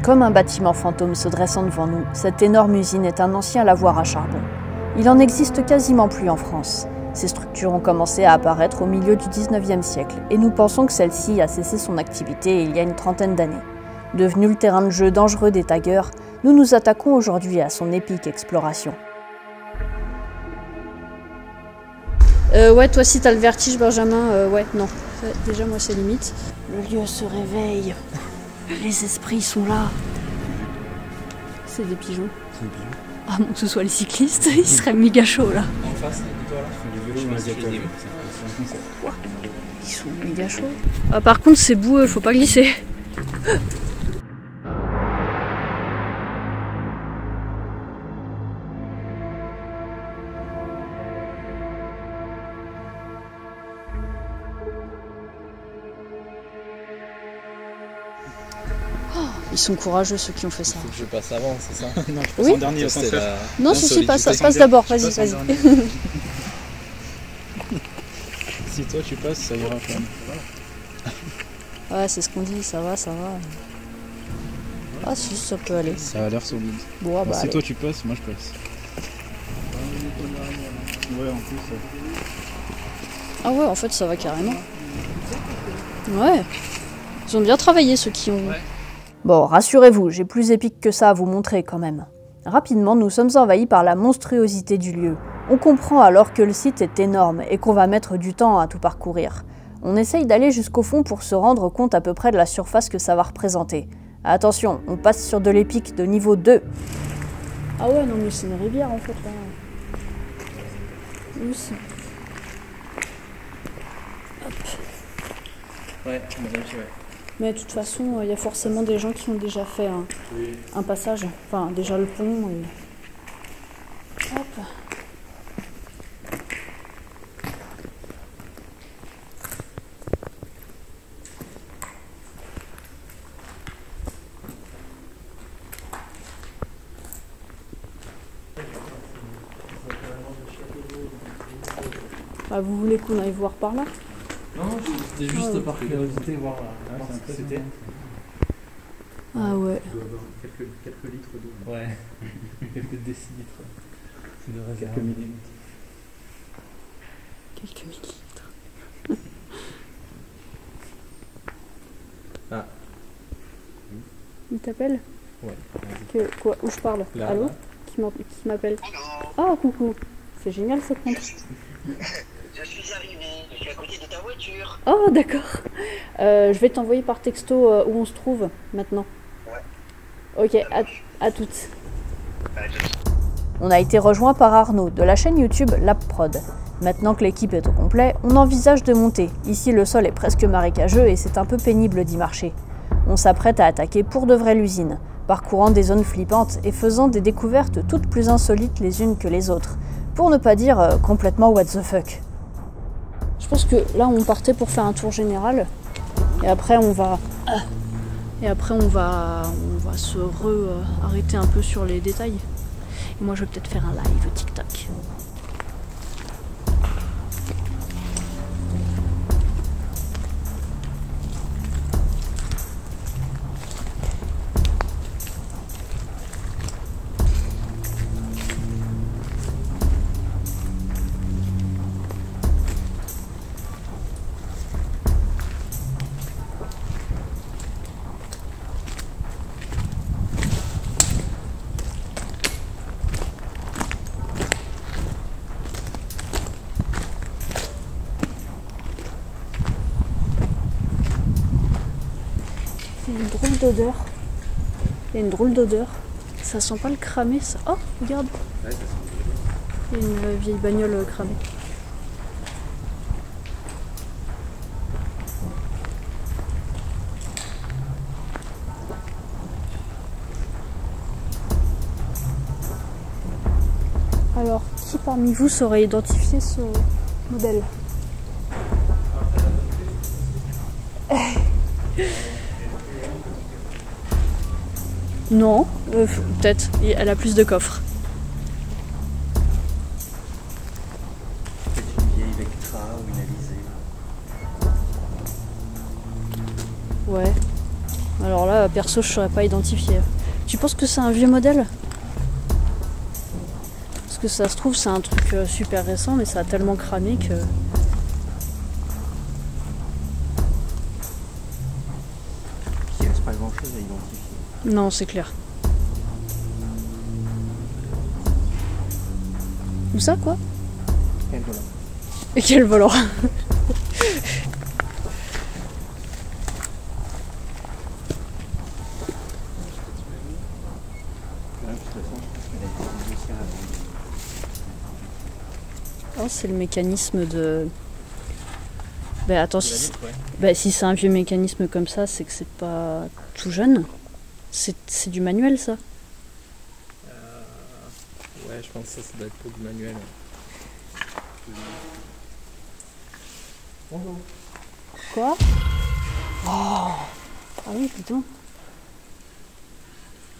Comme un bâtiment fantôme se dressant devant nous, cette énorme usine est un ancien lavoir à charbon. Il en existe quasiment plus en France. Ces structures ont commencé à apparaître au milieu du 19e siècle et nous pensons que celle-ci a cessé son activité il y a une trentaine d'années. Devenu le terrain de jeu dangereux des taggers, nous nous attaquons aujourd'hui à son épique exploration. Ouais, toi si t'as le vertige, Benjamin, ouais, non. Déjà, moi, c'est limite. Le lieu se réveille. Les esprits sont là. C'est des pigeons. C'est des pigeons. Ah bon, que ce soit les cyclistes, ils seraient méga chauds là. En face, toi là, ils sont méga chauds. Ah, par contre, c'est boueux, faut pas glisser. Ils sont courageux ceux qui ont fait ça. Faut que je passe avant, c'est ça? Non, je passe en dernier au contraire. Non, si, passe d'abord, vas-y. Si toi tu passes, ça ira quand même. Ouais, c'est ce qu'on dit, ça va. Ah si, ça peut aller. Ça a l'air solide. Bon, ah, bah, si allez. toi tu passes, moi je passe. Ouais, en plus. Ah ouais, en fait, ça va carrément. Ouais. Ils ont bien travaillé ceux qui ont... Ouais. Bon, rassurez-vous, j'ai plus épique que ça à vous montrer quand même. Rapidement, nous sommes envahis par la monstruosité du lieu. On comprend alors que le site est énorme et qu'on va mettre du temps à tout parcourir. On essaye d'aller jusqu'au fond pour se rendre compte à peu près de la surface que ça va représenter. Attention, on passe sur de l'épique de niveau 2. Ah ouais, non mais c'est une rivière en fait là. Aussi. Hop. Ouais, je m'en ouais. Mais de toute façon, il y a forcément des gens qui ont déjà fait un passage. Enfin, déjà le pont. Et... Hop. Ah, vous voulez qu'on aille voir par là? Non, c'était juste par curiosité, voir ce que c'était. Ah ouais. Il doit avoir quelques litres d'eau. Ouais, quelques décilitres. C'est de réserve. Quelques millimètres. Quelques millilitres. Ah. Il t'appelle? Ouais. Quoi? Où je parle? Là, Allô? là. Qui m'appelle? Ah, coucou. C'est génial cette montre. Je suis arrivé, je suis à côté de ta voiture. Oh, d'accord. Je vais t'envoyer par texto où on se trouve maintenant. Ouais. Ok, à toutes. On a été rejoint par Arnaud de la chaîne YouTube LabProd. Maintenant que l'équipe est au complet, on envisage de monter. Ici, le sol est presque marécageux et c'est un peu pénible d'y marcher. On s'apprête à attaquer pour de vrai l'usine, parcourant des zones flippantes et faisant des découvertes toutes plus insolites les unes que les autres, pour ne pas dire complètement what the fuck. Je pense que là, on partait pour faire un tour général, et après on va se arrêter un peu sur les détails. Et moi, je vais peut-être faire un live TikTok. Il y a une drôle d'odeur. Il y a une drôle d'odeur. Ça sent pas le cramé, ça. Oh, regarde. Ouais, ça sent Il y a une vieille bagnole cramée. Alors, qui parmi vous saurait identifier ce modèle? Non, peut-être. Elle a plus de coffres. peut-être une vieille Vectra ou une Alizé. Ouais. Alors là, perso, je saurais pas identifier. Tu penses que c'est un vieux modèle? Parce que ça se trouve, c'est un truc super récent, mais ça a tellement cramé que... Il reste pas grand chose à identifier. Non, c'est clair. Où ça, quoi? Quel volant? Et quel volant? Là, de toute façon, je pense qu'elle a été négociée avant. Oh, c'est le mécanisme de... Bah attends, si, vitre, ouais. bah, si c'est un vieux mécanisme comme ça, c'est que c'est pas tout jeune. C'est du manuel, ça? Ouais, je pense que ça doit être pour du manuel. Bonjour. Quoi? Oh! Ah oui, putain.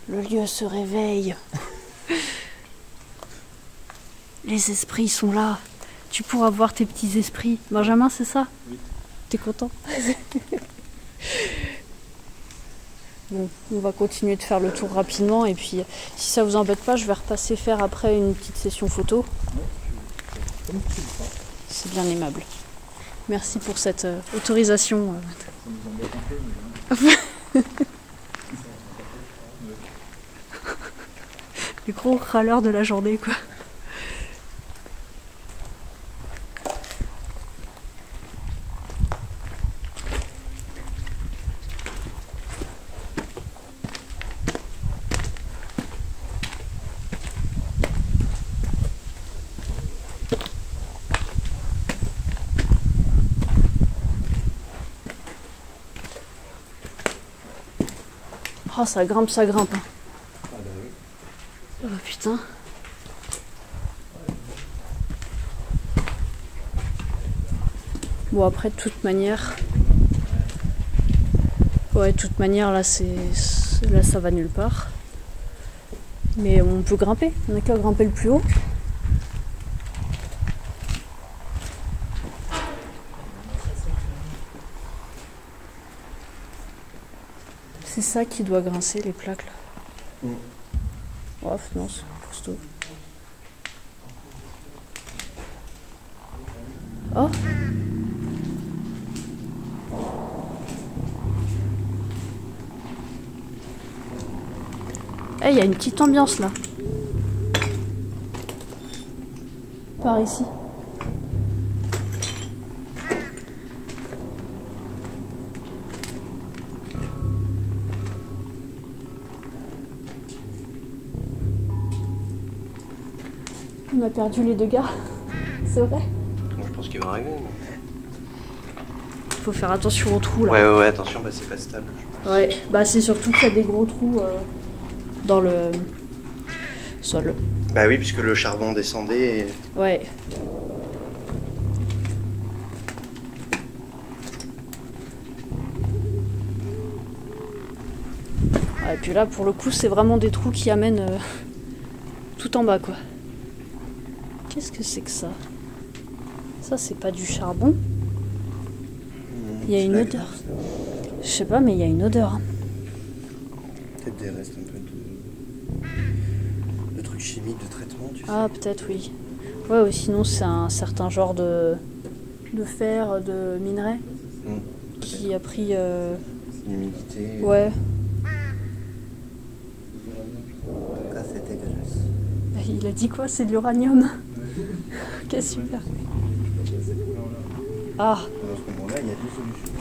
Le lieu se réveille. Les esprits sont là. Tu pourras voir tes petits esprits. Benjamin, c'est ça? Oui. T'es content? Bon, on va continuer de faire le tour rapidement et puis si ça vous embête pas, je vais repasser faire après une petite session photo. C'est bien aimable. Merci pour cette autorisation. Les gros râleurs de la journée, quoi. Oh, ça grimpe, ça grimpe. Oh putain. Bon, après, de toute manière... Ouais, de toute manière, là, là, ça va nulle part. Mais on peut grimper. On n'a qu'à grimper le plus haut. C'est ça qui doit grincer, les plaques, là. Bref, non, c'est costaud. Oh! Eh, il y a une petite ambiance, là. Par ici. On a perdu les deux gars, c'est vrai. Bon, je pense qu'il va arriver. Faut faire attention aux trous là. Ouais, attention, bah c'est pas stable. Ouais, bah c'est surtout qu'il y a des gros trous dans le sol. Bah oui, puisque le charbon descendait et... Ouais. Et puis là, pour le coup, c'est vraiment des trous qui amènent tout en bas, quoi. Qu'est-ce que c'est que ça? Ça, c'est pas du charbon. Il y a une odeur. Je sais pas, mais il y a une odeur. Peut-être des restes un peu de trucs chimiques, de traitement, tu sais. Ah, peut-être, oui. Ouais, ou sinon, c'est un certain genre de fer, de minerai qui a pris... L'humidité. Ouais. Ah, c'est dégueulasse. Il a dit quoi? C'est de l'uranium. Quel super. Ah. Dans ce moment-là, il y a deux solutions.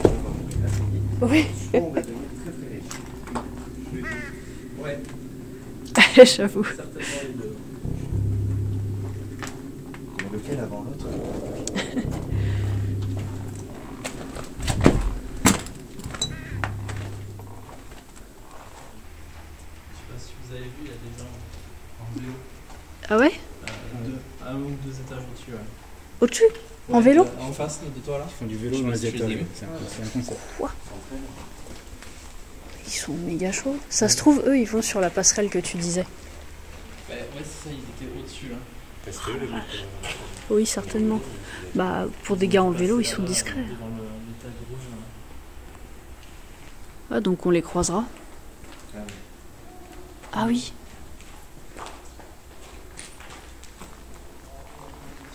Oui. Soit on va devenir très très riche. Ouais, J'avoue. certainement les deux. Mais lequel avant l'autre? Je sais pas si vous avez vu, il y a des gens en vélo. Ah ouais? Un ou deux étages au-dessus, ouais. Au-dessus? En vélo? En face de toi là. Ils font du vélo dans les étoiles, c'est un concept. Ils sont méga chauds. Ça se trouve, eux, ils vont sur la passerelle que tu disais. Bah, ouais, c'est ça, ils étaient au-dessus. Hein. Parce que les mecs, Oui, certainement. Bah, pour des gars en vélo, ils sont discrets. Devant l'étage rouge. Ah, donc on les croisera. Ah oui.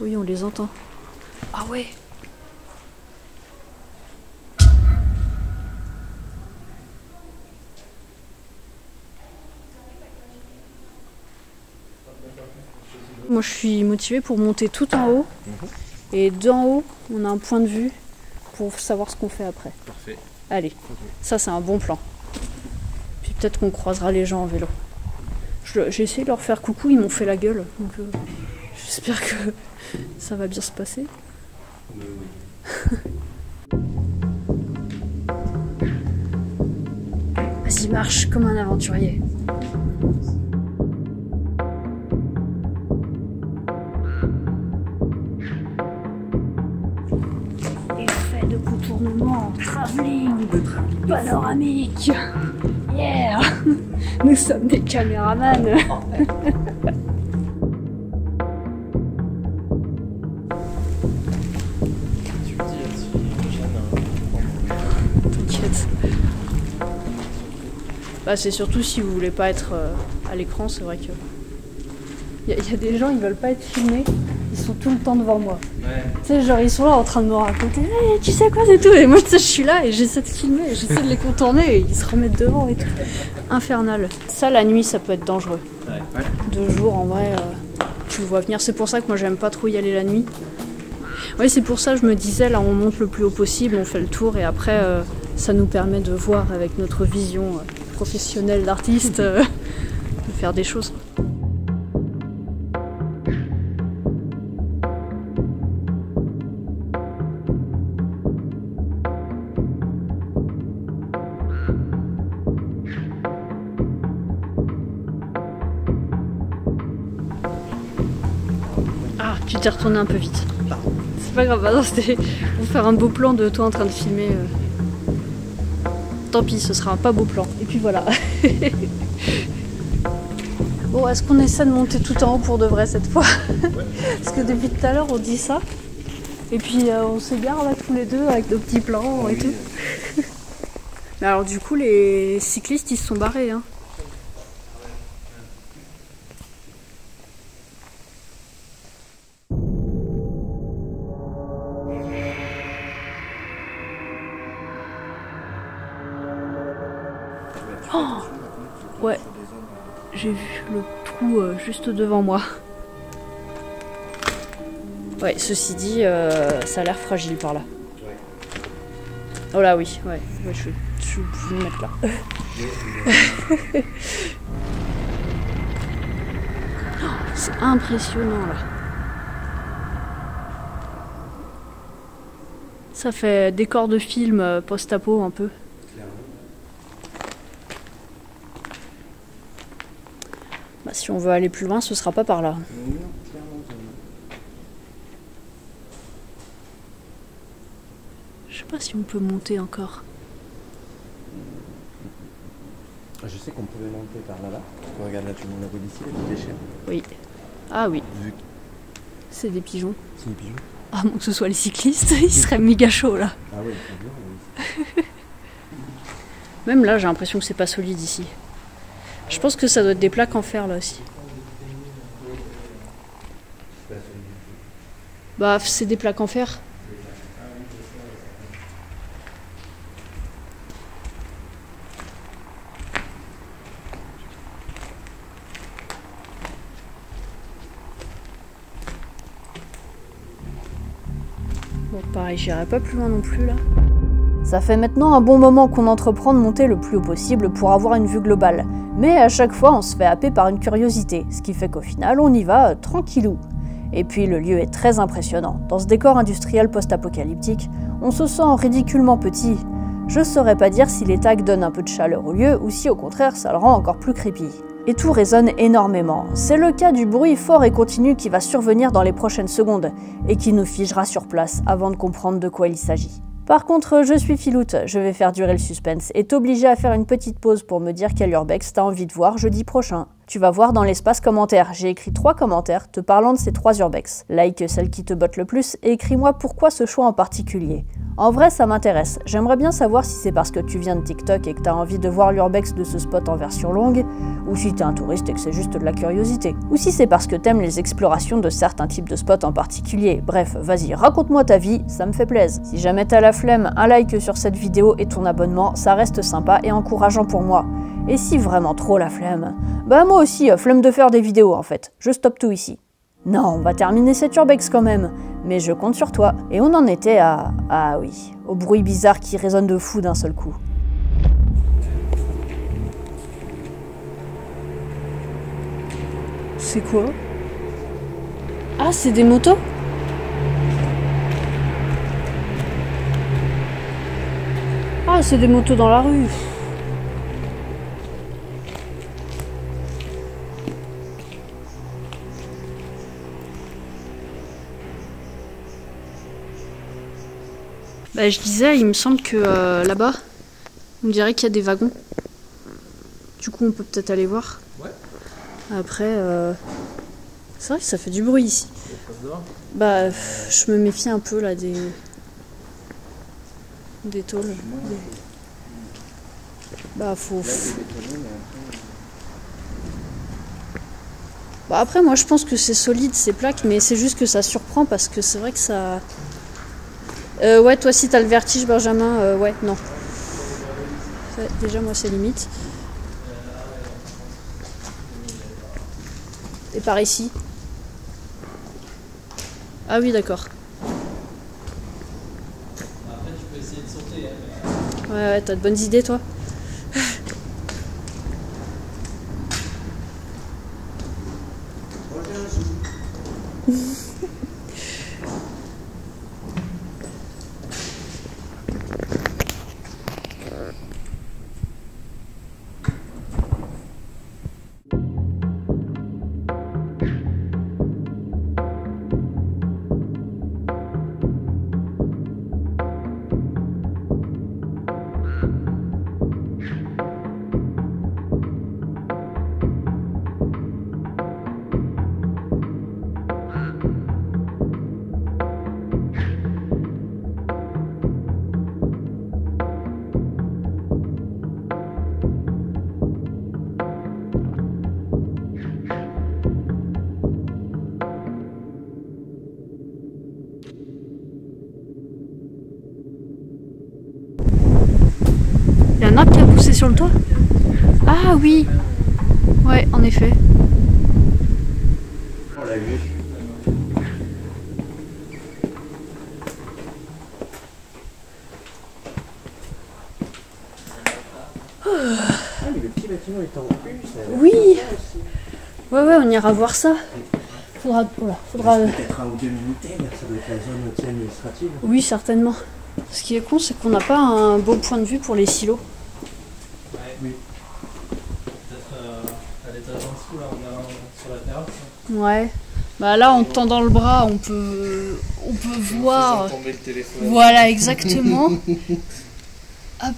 Oui, on les entend. Ah ouais. Moi je suis motivée pour monter tout en haut. Et d'en haut, on a un point de vue pour savoir ce qu'on fait après. Parfait. Allez, ça c'est un bon plan. Puis peut-être qu'on croisera les gens en vélo. J'ai essayé de leur faire coucou, ils m'ont fait la gueule. Donc j'espère que ça va bien se passer. Vas-y, marche comme un aventurier. Effet de contournement, travelling, panoramique. Yeah. Nous sommes des caméramans. T'inquiète. Bah, c'est surtout si vous voulez pas être à l'écran, c'est vrai que... Il y a des gens, ils veulent pas être filmés, ils sont tout le temps devant moi. Ouais. Tu sais, genre ils sont là en train de me raconter hey, tu sais quoi, c'est tout. Et moi, tu sais, je suis là et j'essaie de filmer, j'essaie de les contourner et ils se remettent devant et tout. Infernal. Ça, la nuit, ça peut être dangereux. Ouais. De jour, en vrai, tu le vois venir. C'est pour ça que moi, j'aime pas trop y aller la nuit. Ouais, c'est pour ça que je me disais, là, on monte le plus haut possible, on fait le tour et après, ça nous permet de voir avec notre vision professionnelle d'artiste, de faire des choses. Ah, tu t'es retourné un peu vite. C'est pas grave, non, c'était pour faire un beau plan de toi en train de filmer. Tant pis, ce sera un pas beau plan. Et puis voilà. Bon, est-ce qu'on essaie de monter tout en haut pour de vrai cette fois? Parce que depuis tout à l'heure, on dit ça. Et puis on s'égare là tous les deux avec nos petits plans et tout. Mais alors du coup, les cyclistes, ils se sont barrés, hein. Oh ouais, j'ai vu le trou juste devant moi. Ouais, ceci dit, ça a l'air fragile par là. Oh là oui, ouais je vais me mettre là. Oh, c'est impressionnant là. Ça fait décor de film post-apo un peu. Bah, si on veut aller plus loin, ce sera pas par là. Je sais pas si on peut monter encore. Je sais qu'on pouvait monter par là-bas. Regarde là, tu montes la voie d'ici, les déchets. Oui. Ah oui. C'est des pigeons. C'est des pigeons. Ah bon, que ce soit les cyclistes, ils seraient méga chauds là. Ah ouais, c'est bien. Même là, j'ai l'impression que c'est pas solide ici. Je pense que ça doit être des plaques en fer là aussi. Bah, c'est des plaques en fer. Bon, pareil, j'irai pas plus loin non plus là. Ça fait maintenant un bon moment qu'on entreprend de monter le plus haut possible pour avoir une vue globale. Mais à chaque fois, on se fait happer par une curiosité, ce qui fait qu'au final, on y va tranquillou. Et puis le lieu est très impressionnant. Dans ce décor industriel post-apocalyptique, on se sent ridiculement petit. Je saurais pas dire si les tags donnent un peu de chaleur au lieu ou si au contraire ça le rend encore plus creepy. Et tout résonne énormément. C'est le cas du bruit fort et continu qui va survenir dans les prochaines secondes et qui nous figera sur place avant de comprendre de quoi il s'agit. Par contre, je suis filoute, je vais faire durer le suspense et t'obliger à faire une petite pause pour me dire quel urbex t'as envie de voir jeudi prochain. Tu vas voir dans l'espace commentaire, j'ai écrit 3 commentaires te parlant de ces 3 urbex. Like celle qui te botte le plus et écris-moi pourquoi ce choix en particulier. En vrai, ça m'intéresse. J'aimerais bien savoir si c'est parce que tu viens de TikTok et que t'as envie de voir l'urbex de ce spot en version longue, ou si t'es un touriste et que c'est juste de la curiosité. Ou si c'est parce que t'aimes les explorations de certains types de spots en particulier. Bref, vas-y, raconte-moi ta vie, ça me fait plaisir. Si jamais t'as la flemme, un like sur cette vidéo et ton abonnement, ça reste sympa et encourageant pour moi. Et si vraiment trop la flemme, bah moi aussi, flemme de faire des vidéos en fait. Je stoppe tout ici. Non, on va terminer cette urbex quand même, mais je compte sur toi. Et on en était à... Ah oui, au bruit bizarre qui résonne de fou d'un seul coup. C'est quoi? Ah, c'est des motos? Ah, c'est des motos dans la rue. Bah, je disais, il me semble que là-bas, on dirait qu'il y a des wagons. Du coup, on peut peut-être aller voir. Ouais. Après, c'est vrai que ça fait du bruit ici. Bah, je me méfie un peu là des tôles. Bah, faut... Bah, après, moi, je pense que c'est solide ces plaques, mais c'est juste que ça surprend parce que c'est vrai que ça... ouais, toi si t'as le vertige, Benjamin, ouais, non. Ouais, déjà, moi, c'est limite. Et par ici. Ah oui, d'accord. Après, tu peux essayer de sauter. Ouais, ouais, t'as de bonnes idées, toi. Il y a un arbre qui a poussé sur le toit? Ah oui! Ouais, en effet. On l'a vu. Ah, mais le petit bâtiment est en plus. Oui! Ouais, ouais, on ira voir ça. Faudra... Peut-être un ou deux militaires, ça doit être la zone administrative. Oui, certainement. Ce qui est con, c'est qu'on n'a pas un beau point de vue pour les silos. Ouais, oui. Peut-être à l'étage en dessous, là, on est sur la terrasse. Ouais. Bah là, en tendant le bras, on peut voir... Tomber le téléphone. Voilà, exactement. Hop.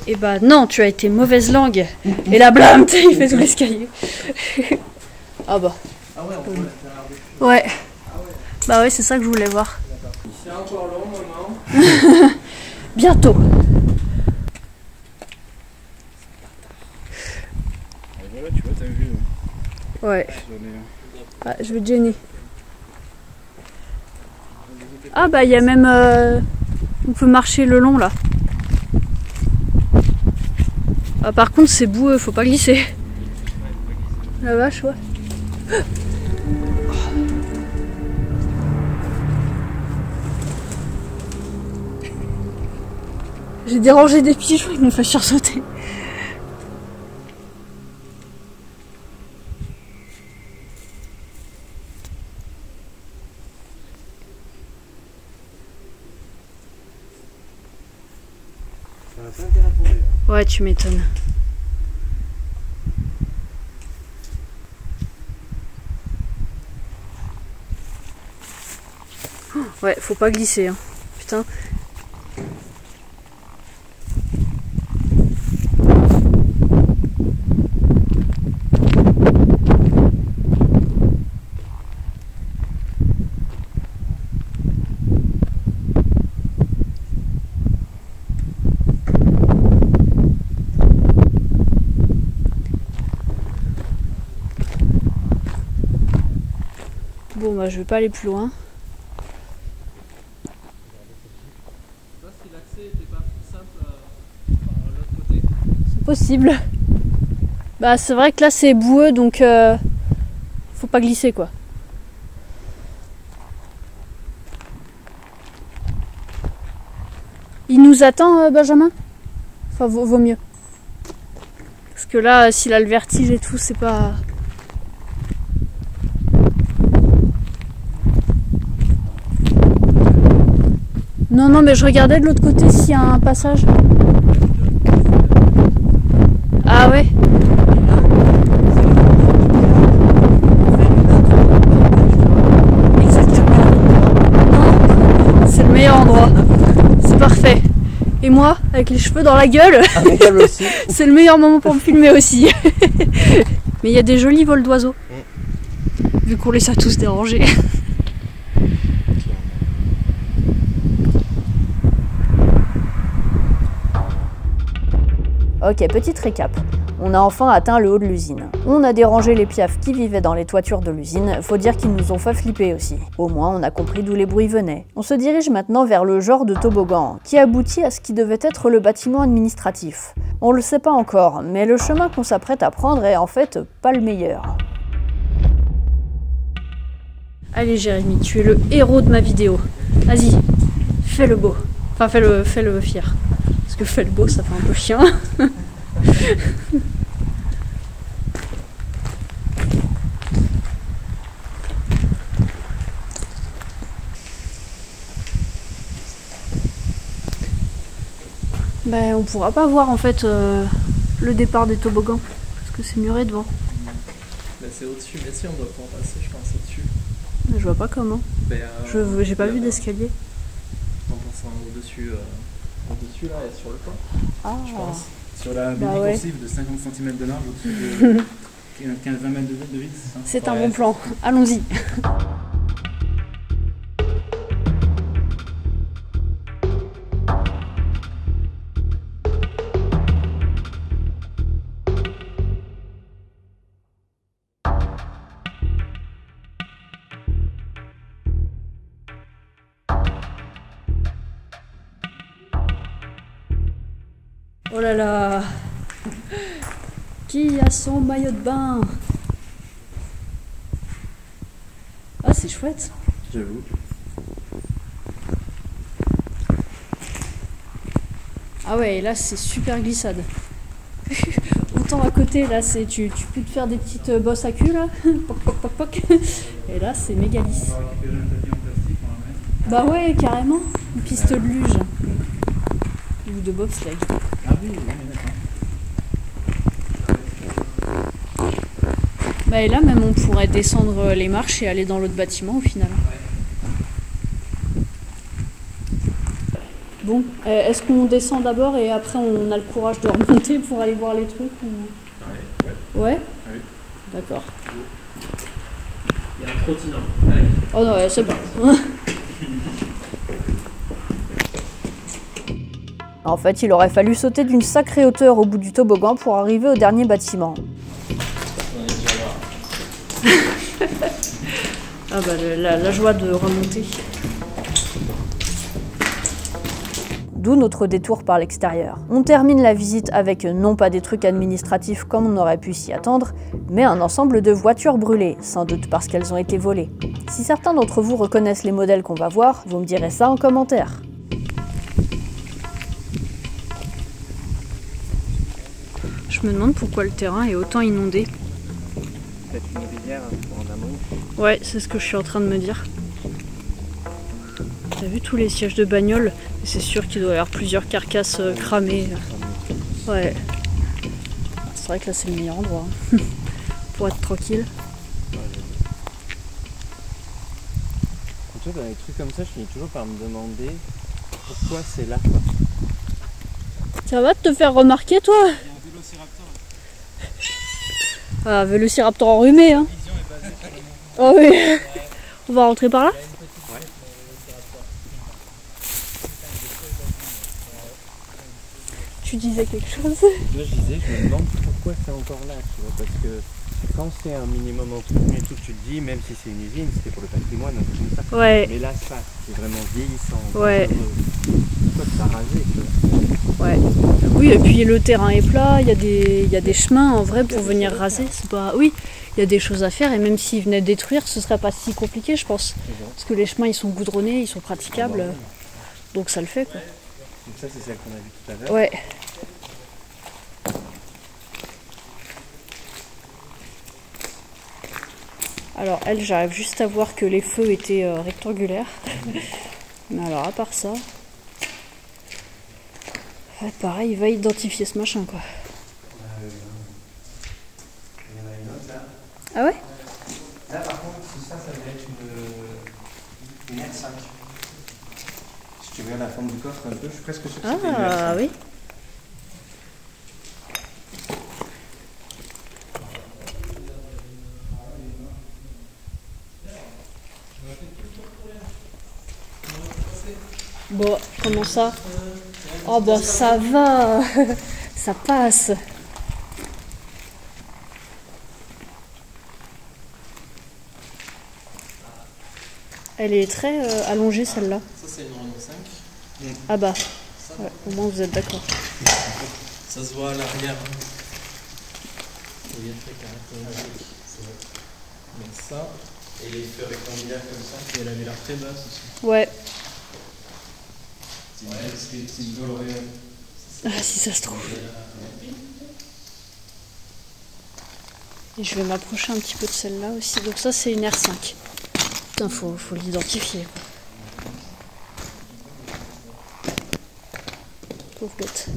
Et bah non, tu as été mauvaise langue. Et là, blam, il fait tout l'escalier. Ah bah. Ah ouais, on peut l'intérieur des... Ouais. Bah ouais, c'est ça que je voulais voir. C'est encore long, maman. Bientôt. Et voilà, tu vois, t'as vu. Ouais. Ah, je vais te gêner. Ah bah il y a même... on peut marcher le long là. Ah, par contre c'est boueux, faut pas glisser. La vache, ouais. J'ai dérangé des pigeons, ils m'ont fait sursauter. Ça va pas intérêt à tomber, là. Ouais, tu m'étonnes. Ouais, faut pas glisser, hein. Putain. Bon bah je vais pas aller plus loin. Je sais pas si l'accès était pas plus simple par l'autre côté. C'est possible. Bah c'est vrai que là c'est boueux donc faut pas glisser quoi. Il nous attend Benjamin? Enfin vaut mieux. Parce que là s'il a le vertige et tout c'est pas... Non mais je regardais de l'autre côté s'il y a un passage. Ah ouais. Exactement. Non, c'est le meilleur endroit. C'est parfait. Et moi, avec les cheveux dans la gueule, aussi. c'est le meilleur moment pour me filmer aussi. Mais il y a des jolis vols d'oiseaux. Vu qu'on les a tous dérangés. Ok, petite récap. On a enfin atteint le haut de l'usine. On a dérangé les piafs qui vivaient dans les toitures de l'usine, faut dire qu'ils nous ont fait flipper aussi. Au moins, on a compris d'où les bruits venaient. On se dirige maintenant vers le genre de toboggan, qui aboutit à ce qui devait être le bâtiment administratif. On le sait pas encore, mais le chemin qu'on s'apprête à prendre est en fait pas le meilleur. Allez Jérémy, tu es le héros de ma vidéo. Vas-y, fais le beau. Enfin, fais le fier. Parce que fais le beau, ça fait un peu chien. Ben, on pourra pas voir en fait le départ des toboggans. Parce que c'est muré devant. Bah, c'est au-dessus, mais si on doit pouvoir passer, je pense, au-dessus. Je vois pas comment. J'ai pas vu d'escalier. En passant au-dessus, au-dessus là, et sur le toit. Ah. Je pense. Sur la Bah baby ouais. coursive de 50 cm de large au-dessus de 15-20 mètres de vide, c'est ça? C'est un bon plan. Allons-y. Oh là là! Qui a son maillot de bain? Ah, c'est chouette! J'avoue. Ah ouais, et là c'est super glissade. Autant à côté, là c'est tu peux te faire des petites bosses à cul là. Poc poc poc poc. Et là c'est méga lisse. On va récupérer un tapis en plastique, on va mettre. Bah ouais, carrément. Une piste de luge. Ou de bobsleigh. Ah oui, d'accord. Bah et là même on pourrait descendre les marches et aller dans l'autre bâtiment au final. Bon, est-ce qu'on descend d'abord et après on a le courage de remonter pour aller voir les trucs ou... Ouais. Oui. D'accord. Il y a un trottinant. Allez. Oh non, ouais, c'est bon. En fait, il aurait fallu sauter d'une sacrée hauteur au bout du toboggan pour arriver au dernier bâtiment. On est déjà là. Ah bah la joie de remonter. D'où notre détour par l'extérieur. On termine la visite avec non pas des trucs administratifs comme on aurait pu s'y attendre, mais un ensemble de voitures brûlées, sans doute parce qu'elles ont été volées. Si certains d'entre vous reconnaissent les modèles qu'on va voir, vous me direz ça en commentaire. Je me demande pourquoi le terrain est autant inondé. Peut-être une rivière en amont. Ouais, c'est ce que je suis en train de me dire. T'as vu tous les sièges de bagnole? C'est sûr qu'il doit y avoir plusieurs carcasses cramées. Ouais. C'est vrai que là c'est le meilleur endroit hein. Pour être tranquille. Tu vois, dans les trucs comme ça, je finis toujours par me demander pourquoi c'est là. Ça va te faire remarquer toi? Ah, Vélociraptor enrhumé hein. Oh oui. On va rentrer par là? tu disais quelque chose. Là, je disais, je me demande pourquoi c'est encore là, tu vois, parce que quand c'est un minimum entretenu et tout, tu te dis, même si c'est une usine, c'était pour le patrimoine, un truc comme ça. Ouais. Mais là, ça, c'est vraiment vieillissant. Ouais. Pourquoi ça a rasé, quoi. Ouais. Oui, et puis le terrain est plat, il y a des chemins en vrai pour venir raser. C'est pas... Oui, il y a des choses à faire et même s'ils venaient détruire, ce serait pas si compliqué, je pense. Parce que les chemins, ils sont goudronnés, ils sont praticables. Donc ça le fait, quoi. Donc ça, c'est celle qu'on a vue tout à l'heure. Ouais. Alors elle, j'arrive juste à voir que les feux étaient rectangulaires. Mais alors à part ça... Ouais, pareil, il va identifier ce machin, quoi. Il y en a une autre, là. Ah ouais? Là, par contre, ça va être une R5. Si tu regardes la forme du coffre un peu, je suis presque sûr que c'était une R5. Ah oui. Bon, comment ça? Oh bah ça va. Ça passe. Elle est très allongée celle-là. Ça, c'est une Renault 5. Ah bah, ouais, au moins vous êtes d'accord. Ça se voit à l'arrière. Il est très caractéristique. Mais ça, et les feux rectangulaires comme ça, et elle avait l'air très basse aussi. Ouais. C'est une DeLorean. Ah si ça se trouve. Et je vais m'approcher un petit peu de celle-là aussi. Donc ça c'est une R5. Putain, faut l'identifier. Pauvre bête.